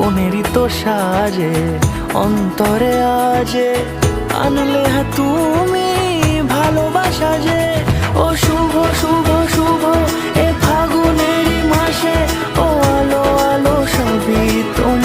মনেরই তো সাজে অন্তরে আজে আনলে তুমি ভালোবাসা যে। ও শুভ শুভ শুভ এ ফাগুনেরই মাসে, ও আলো আলো সবই তোমার।